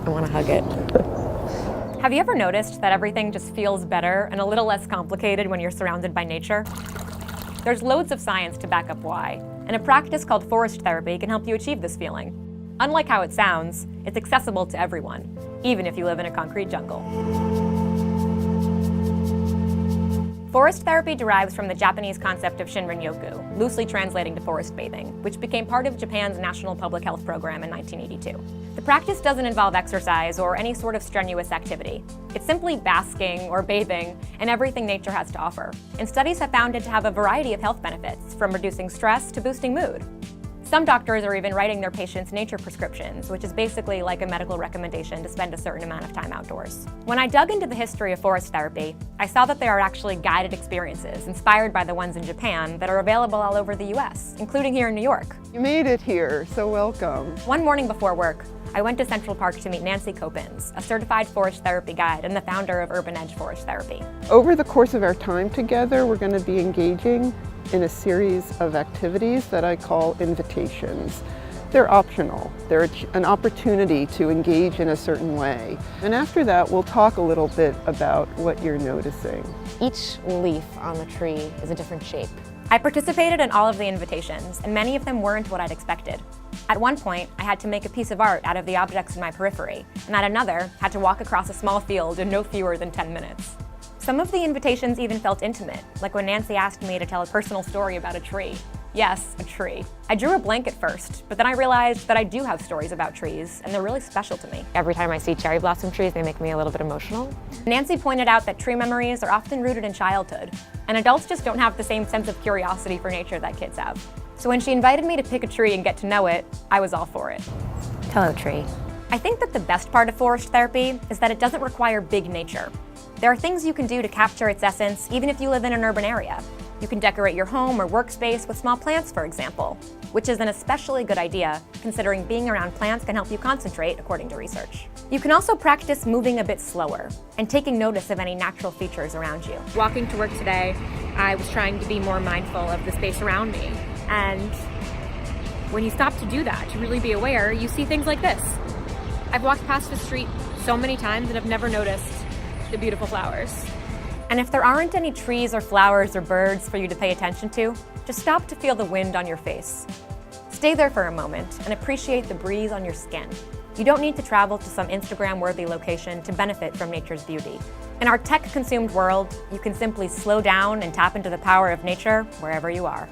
I want to hug it. Have you ever noticed that everything just feels better and a little less complicated when you're surrounded by nature? There's loads of science to back up why, and a practice called forest therapy can help you achieve this feeling. Unlike how it sounds, it's accessible to everyone, even if you live in a concrete jungle. Forest therapy derives from the Japanese concept of Shinrin-yoku, loosely translating to forest bathing, which became part of Japan's national public health program in 1982. The practice doesn't involve exercise or any sort of strenuous activity. It's simply basking or bathing in everything nature has to offer. And studies have found it to have a variety of health benefits, from reducing stress to boosting mood. Some doctors are even writing their patients nature prescriptions, which is basically like a medical recommendation to spend a certain amount of time outdoors. When I dug into the history of forest therapy, I saw that there are actually guided experiences inspired by the ones in Japan that are available all over the US, including here in New York. You made it here, so welcome. One morning before work, I went to Central Park to meet Nancy Copins, a certified forest therapy guide and the founder of Urban Edge Forest Therapy. Over the course of our time together, we're going to be engaging in a series of activities that I call invitations. They're optional. They're an opportunity to engage in a certain way. And after that, we'll talk a little bit about what you're noticing. Each leaf on the tree is a different shape. I participated in all of the invitations, and many of them weren't what I'd expected. At one point, I had to make a piece of art out of the objects in my periphery, and at another, had to walk across a small field in no fewer than 10 minutes. Some of the invitations even felt intimate, like when Nancy asked me to tell a personal story about a tree. Yes, a tree. I drew a blank at first, but then I realized that I do have stories about trees, and they're really special to me. Every time I see cherry blossom trees, they make me a little bit emotional. Nancy pointed out that tree memories are often rooted in childhood, and adults just don't have the same sense of curiosity for nature that kids have. So when she invited me to pick a tree and get to know it, I was all for it. Hello, tree. I think that the best part of forest therapy is that it doesn't require big nature. There are things you can do to capture its essence even if you live in an urban area. You can decorate your home or workspace with small plants, for example, which is an especially good idea considering being around plants can help you concentrate, according to research. You can also practice moving a bit slower and taking notice of any natural features around you. Walking to work today, I was trying to be more mindful of the space around me. And when you stop to do that, to really be aware, you see things like this. I've walked past the street so many times and I've never noticed the beautiful flowers. And if there aren't any trees or flowers or birds for you to pay attention to, just stop to feel the wind on your face. Stay there for a moment and appreciate the breeze on your skin. You don't need to travel to some Instagram-worthy location to benefit from nature's beauty. In our tech-consumed world, you can simply slow down and tap into the power of nature wherever you are.